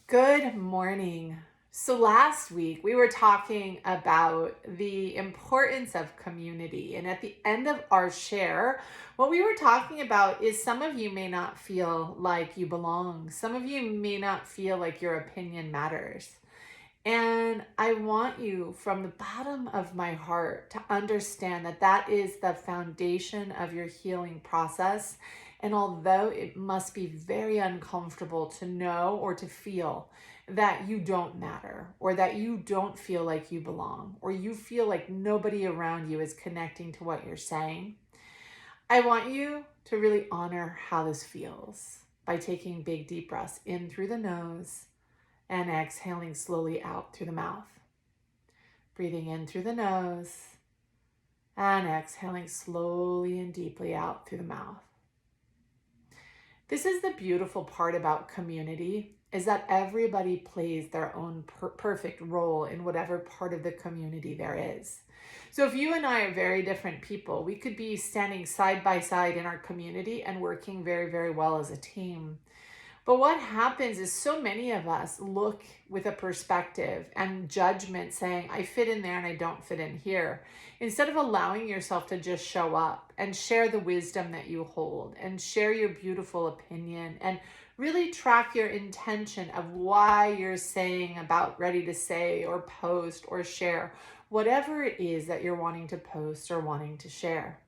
Good morning. So last week we were talking about the importance of community. And at the end of our share, what we were talking about is some of you may not feel like you belong. Some of you may not feel like your opinion matters. And I want you from the bottom of my heart to understand that that is the foundation of your healing process. And although it must be very uncomfortable to know or to feel that you don't matter, or that you don't feel like you belong, or you feel like nobody around you is connecting to what you're saying, I want you to really honor how this feels by taking big deep breaths in through the nose and exhaling slowly out through the mouth. Breathing in through the nose and exhaling slowly and deeply out through the mouth. This is the beautiful part about community, is that everybody plays their own perfect role in whatever part of the community there is. So if you and I are very different people, we could be standing side by side in our community and working very, very well as a team. But what happens is so many of us look with a perspective and judgment saying, I fit in there and I don't fit in here. Instead of allowing yourself to just show up and share the wisdom that you hold and share your beautiful opinion and really track your intention of why you're saying about ready to say or post or share whatever it is that you're wanting to post or wanting to share.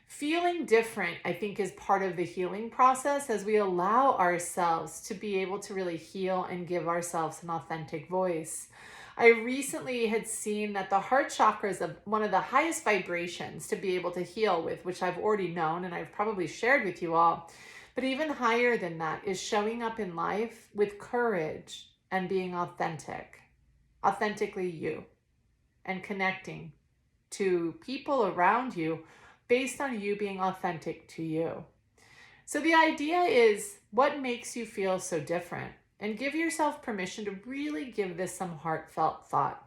Feeling different, I think, is part of the healing process as we allow ourselves to be able to really heal and give ourselves an authentic voice. I recently had seen that the heart chakra is one of the highest vibrations to be able to heal with, which I've already known and I've probably shared with you all. But even higher than that is showing up in life with courage and being authentic, authentically you, and connecting to people around you based on you being authentic to you. So the idea is, what makes you feel so different? And give yourself permission to really give this some heartfelt thought.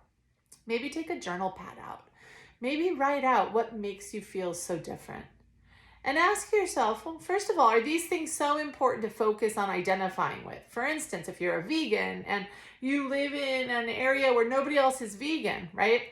Maybe take a journal pad out. Maybe write out what makes you feel so different. And ask yourself, well, first of all, are these things so important to focus on identifying with? For instance, if you're a vegan and you live in an area where nobody else is vegan, right?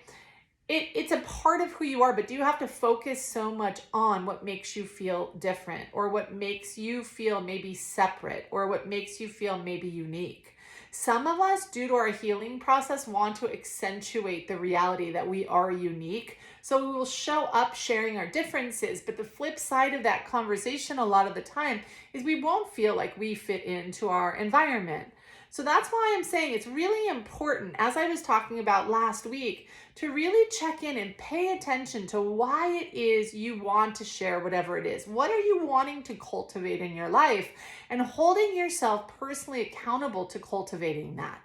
It's a part of who you are, but do you have to focus so much on what makes you feel different, or what makes you feel maybe separate, or what makes you feel maybe unique? Some of us, due to our healing process, want to accentuate the reality that we are unique. So we will show up sharing our differences, but the flip side of that conversation a lot of the time is we won't feel like we fit into our environment. So that's why I'm saying it's really important, as I was talking about last week, to really check in and pay attention to why it is you want to share whatever it is. What are you wanting to cultivate in your life? And holding yourself personally accountable to cultivating that.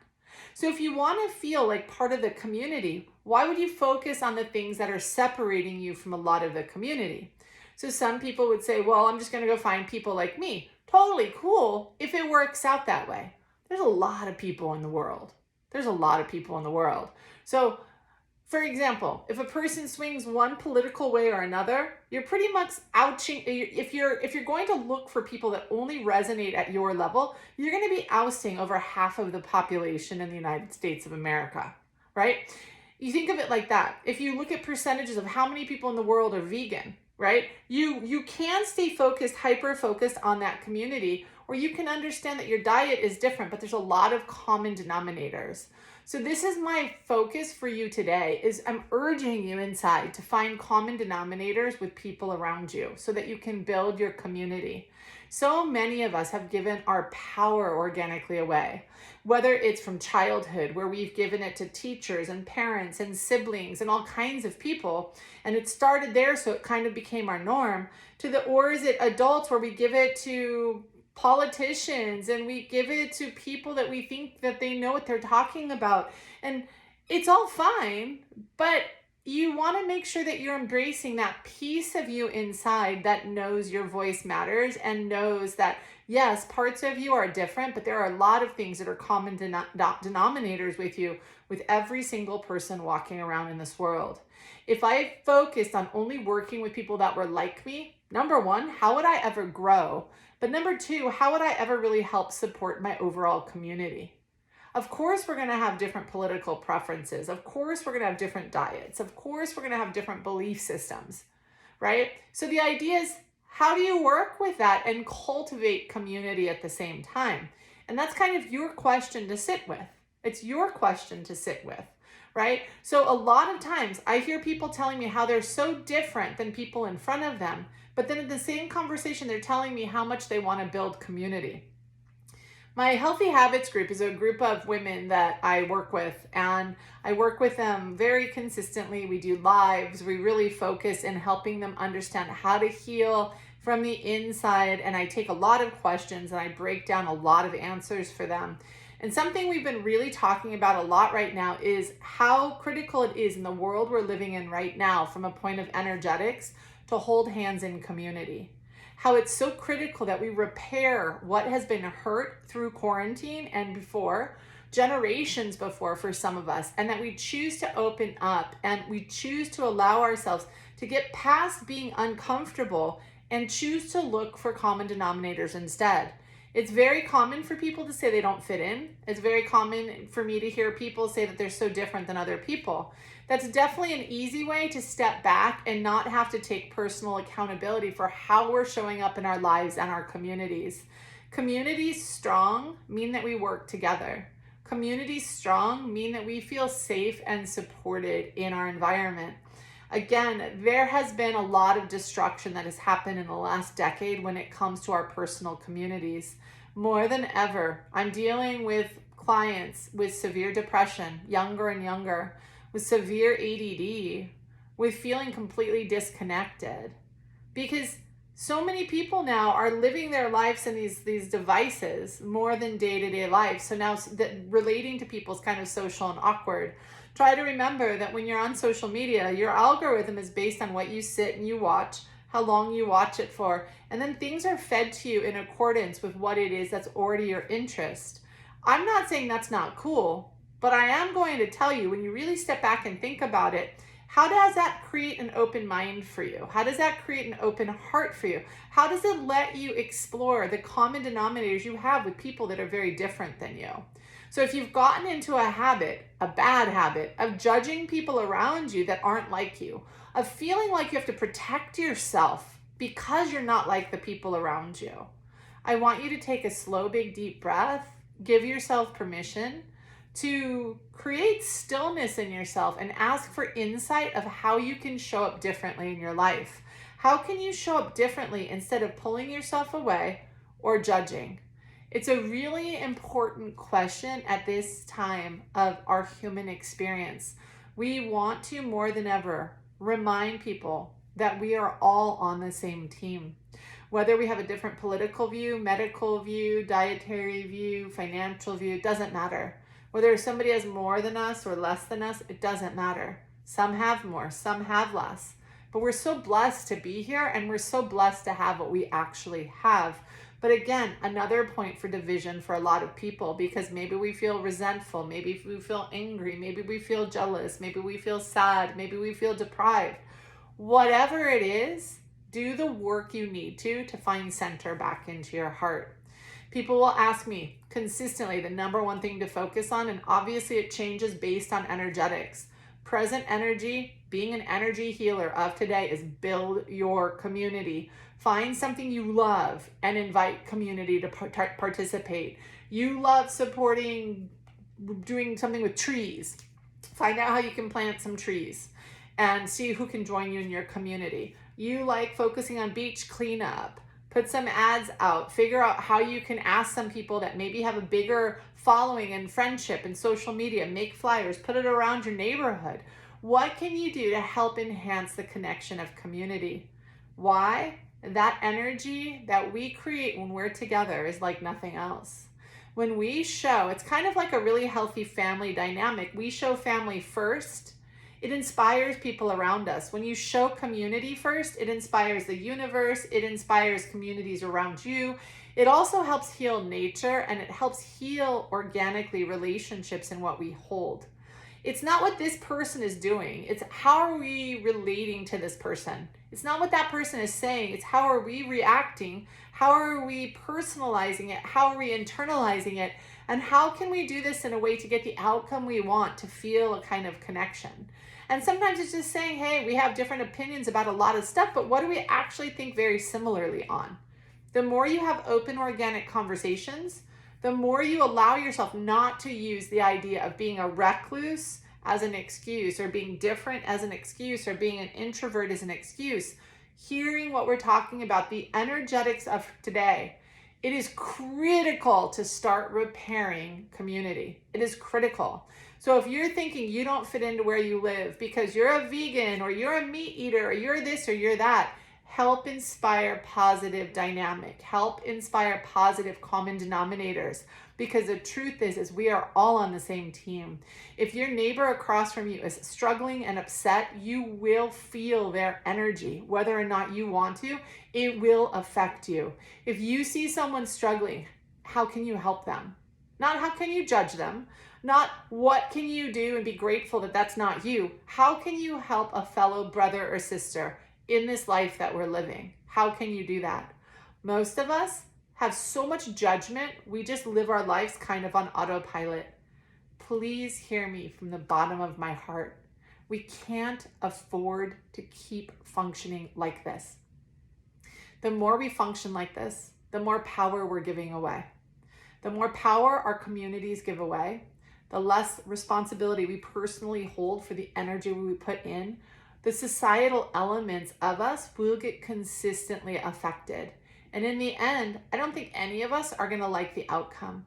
So if you want to feel like part of the community, why would you focus on the things that are separating you from a lot of the community? So some people would say, well, I'm just going to go find people like me. Totally cool if it works out that way. There's a lot of people in the world. There's a lot of people in the world. So, for example, if a person swings one political way or another, you're pretty much ouching. If you're going to look for people that only resonate at your level, you're going to be ousting over half of the population in the United States of America, right? You think of it like that. If you look at percentages of how many people in the world are vegan, right? You can stay focused, hyper focused on that community, or you can understand that your diet is different, but there's a lot of common denominators. So this is my focus for you today, is I'm urging you inside to find common denominators with people around you so that you can build your community. So many of us have given our power organically away, whether it's from childhood, where we've given it to teachers and parents and siblings and all kinds of people, and it started there, so it kind of became our norm, or is it adults where we give it to politicians and we give it to people that we think that they know what they're talking about, and it's all fine, but you want to make sure that you're embracing that piece of you inside that knows your voice matters and knows that yes, parts of you are different, but there are a lot of things that are common denominators with you, with every single person walking around in this world. If I focused on only working with people that were like me, number one, how would I ever grow? But number two, how would I ever really help support my overall community? Of course, we're going to have different political preferences. Of course, we're going to have different diets. Of course, we're going to have different belief systems, right? So the idea is, how do you work with that and cultivate community at the same time? And that's kind of your question to sit with. It's your question to sit with, right? So a lot of times I hear people telling me how they're so different than people in front of them, but then in the same conversation, they're telling me how much they want to build community. My Healthy Habits group is a group of women that I work with, and I work with them very consistently. We do lives. We really focus in helping them understand how to heal from the inside, and I take a lot of questions and I break down a lot of answers for them. And something we've been really talking about a lot right now is how critical it is in the world we're living in right now, from a point of energetics, to hold hands in community. How it's so critical that we repair what has been hurt through quarantine and before, generations before for some of us, and that we choose to open up and we choose to allow ourselves to get past being uncomfortable and choose to look for common denominators instead. It's very common for people to say they don't fit in. It's very common for me to hear people say that they're so different than other people. That's definitely an easy way to step back and not have to take personal accountability for how we're showing up in our lives and our communities. Communities strong mean that we work together. Communities strong mean that we feel safe and supported in our environment. Again, there has been a lot of destruction that has happened in the last decade when it comes to our personal communities. More than ever, I'm dealing with clients with severe depression, younger and younger, with severe ADD, with feeling completely disconnected. Because so many people now are living their lives in these devices more than day-to-day life. So now relating to people is kind of social and awkward. Try to remember that when you're on social media, your algorithm is based on what you sit and you watch, how long you watch it for, and then things are fed to you in accordance with what it is that's already your interest. I'm not saying that's not cool, but I am going to tell you, when you really step back and think about it, how does that create an open mind for you? How does that create an open heart for you? How does it let you explore the common denominators you have with people that are very different than you? So if you've gotten into a habit, a bad habit, of judging people around you that aren't like you, of feeling like you have to protect yourself because you're not like the people around you, I want you to take a slow, big, deep breath, give yourself permission to create stillness in yourself and ask for insight of how you can show up differently in your life. How can you show up differently instead of pulling yourself away or judging? It's a really important question at this time of our human experience. We want to, more than ever, remind people that we are all on the same team. Whether we have a different political view, medical view, dietary view, financial view, it doesn't matter. Whether somebody has more than us or less than us, it doesn't matter. Some have more, some have less. But we're so blessed to be here, and we're so blessed to have what we actually have. But again, another point for division for a lot of people, because maybe we feel resentful, maybe we feel angry, maybe we feel jealous, maybe we feel sad, maybe we feel deprived. Whatever it is, do the work you need to find center back into your heart. People will ask me consistently the number one thing to focus on, and obviously it changes based on energetics. Present energy, being an energy healer of today, is build your community. Find something you love and invite community to participate. You love supporting, doing something with trees. Find out how you can plant some trees and see who can join you in your community. You like focusing on beach cleanup. Put some ads out. Figure out how you can ask some people that maybe have a bigger following and friendship and social media. Make flyers. Put it around your neighborhood. What can you do to help enhance the connection of community? Why? That energy that we create when we're together is like nothing else. When we show, it's kind of like a really healthy family dynamic. We show family first. It inspires people around us. When you show community first, it inspires the universe. It inspires communities around you. It also helps heal nature, and it helps heal organically relationships and what we hold. It's not what this person is doing. It's how are we relating to this person. It's not what that person is saying. It's how are we reacting? How are we personalizing it? How are we internalizing it? And how can we do this in a way to get the outcome we want, to feel a kind of connection? And sometimes it's just saying, hey, we have different opinions about a lot of stuff, but what do we actually think very similarly on? The more you have open, organic conversations, the more you allow yourself not to use the idea of being a recluse as an excuse, or being different as an excuse, or being an introvert as an excuse. Hearing what we're talking about, the energetics of today, it is critical to start repairing community. It is critical. So if you're thinking you don't fit into where you live because you're a vegan, or you're a meat eater, or you're this or you're that, help inspire positive dynamic. Help inspire positive common denominators. Because the truth is we are all on the same team. If your neighbor across from you is struggling and upset, you will feel their energy. Whether or not you want to, it will affect you. If you see someone struggling, how can you help them? Not how can you judge them? Not what can you do and be grateful that that's not you. How can you help a fellow brother or sister in this life that we're living? How can you do that? Most of us have so much judgment, we just live our lives kind of on autopilot. Please hear me from the bottom of my heart. We can't afford to keep functioning like this. The more we function like this, the more power we're giving away. The more power our communities give away, the less responsibility we personally hold for the energy we put in. The societal elements of us will get consistently affected. And in the end, I don't think any of us are going to like the outcome.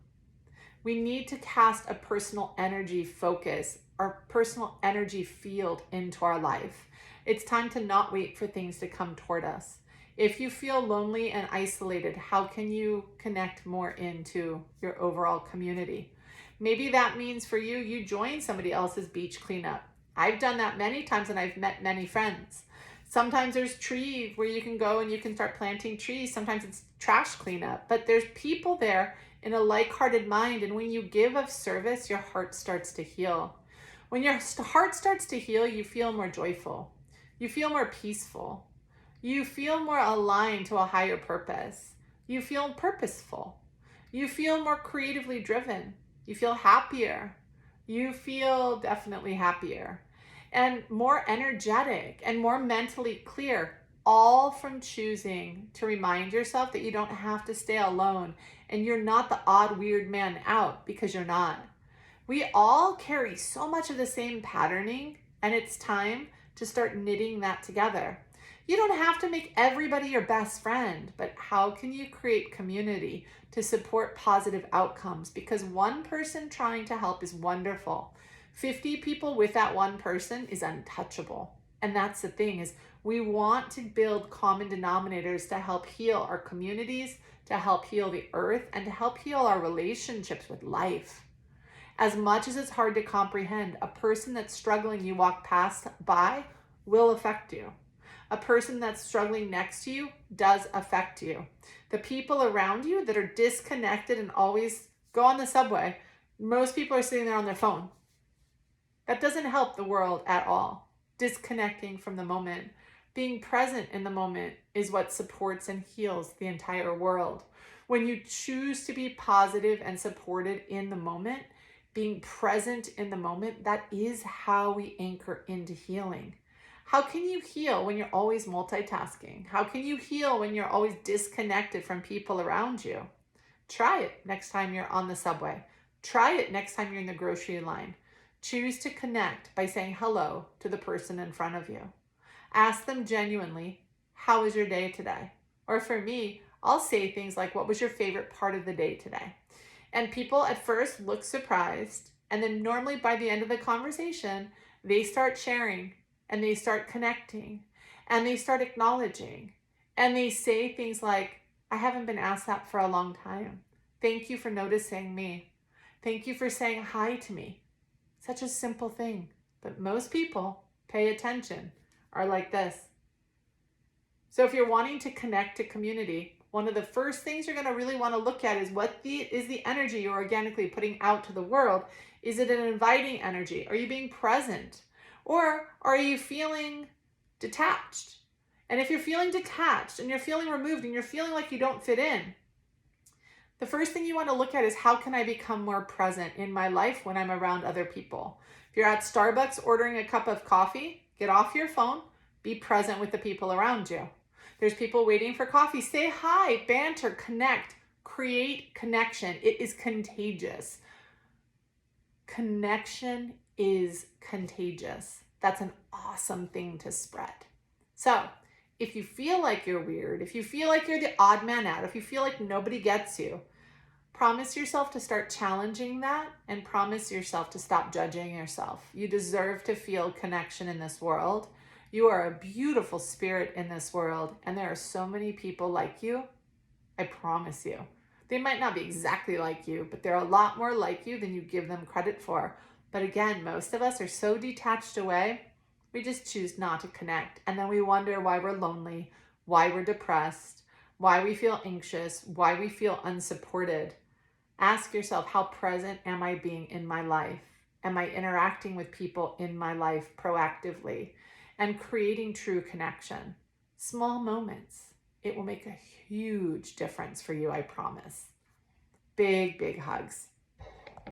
We need to cast a personal energy focus, our personal energy field into our life. It's time to not wait for things to come toward us. If you feel lonely and isolated, how can you connect more into your overall community? Maybe that means for you, you join somebody else's beach cleanup. I've done that many times and I've met many friends. Sometimes there's trees where you can go and you can start planting trees. Sometimes it's trash cleanup, but there's people there in a like-hearted mind. And when you give of service, your heart starts to heal. When your heart starts to heal, you feel more joyful. You feel more peaceful. You feel more aligned to a higher purpose. You feel purposeful. You feel more creatively driven. You feel happier. You feel definitely happier and more energetic and more mentally clear, all from choosing to remind yourself that you don't have to stay alone and you're not the odd, weird man out, because you're not. We all carry so much of the same patterning, and it's time to start knitting that together. You don't have to make everybody your best friend, but how can you create community to support positive outcomes? Because one person trying to help is wonderful. 50 people with that one person is untouchable. And that's the thing, is we want to build common denominators to help heal our communities, to help heal the earth, and to help heal our relationships with life. As much as it's hard to comprehend, a person that's struggling you walk past by will affect you. A person that's struggling next to you does affect you. The people around you that are disconnected and always go on the subway, most people are sitting there on their phone. That doesn't help the world at all. Disconnecting from the moment, being present in the moment is what supports and heals the entire world. When you choose to be positive and supported in the moment, being present in the moment, that is how we anchor into healing. How can you heal when you're always multitasking? How can you heal when you're always disconnected from people around you? Try it next time you're on the subway. Try it next time you're in the grocery line. Choose to connect by saying hello to the person in front of you. Ask them genuinely, how was your day today? Or for me, I'll say things like, what was your favorite part of the day today? And people at first look surprised. And then normally by the end of the conversation, they start sharing and they start connecting and they start acknowledging. And they say things like, I haven't been asked that for a long time. Thank you for noticing me. Thank you for saying hi to me. Such a simple thing, but most people pay attention, are like this. So if you're wanting to connect to community, one of the first things you're going to really want to look at is what is the energy you're organically putting out to the world. Is it an inviting energy? Are you being present? Or are you feeling detached? And if you're feeling detached and you're feeling removed and you're feeling like you don't fit in, the first thing you want to look at is how can I become more present in my life when I'm around other people? If you're at Starbucks ordering a cup of coffee, get off your phone, be present with the people around you. There's people waiting for coffee. Say hi, banter, connect, create connection. It is contagious. Connection is contagious. That's an awesome thing to spread. So if you feel like you're weird, if you feel like you're the odd man out, if you feel like nobody gets you, promise yourself to start challenging that and promise yourself to stop judging yourself. You deserve to feel connection in this world. You are a beautiful spirit in this world, and there are so many people like you. I promise you. They might not be exactly like you, but they're a lot more like you than you give them credit for. But again, most of us are so detached away, we just choose not to connect. And then we wonder why we're lonely, why we're depressed, why we feel anxious, why we feel unsupported. Ask yourself, how present am I being in my life? Am I interacting with people in my life proactively and creating true connection? Small moments. It will make a huge difference for you, I promise. Big, big hugs.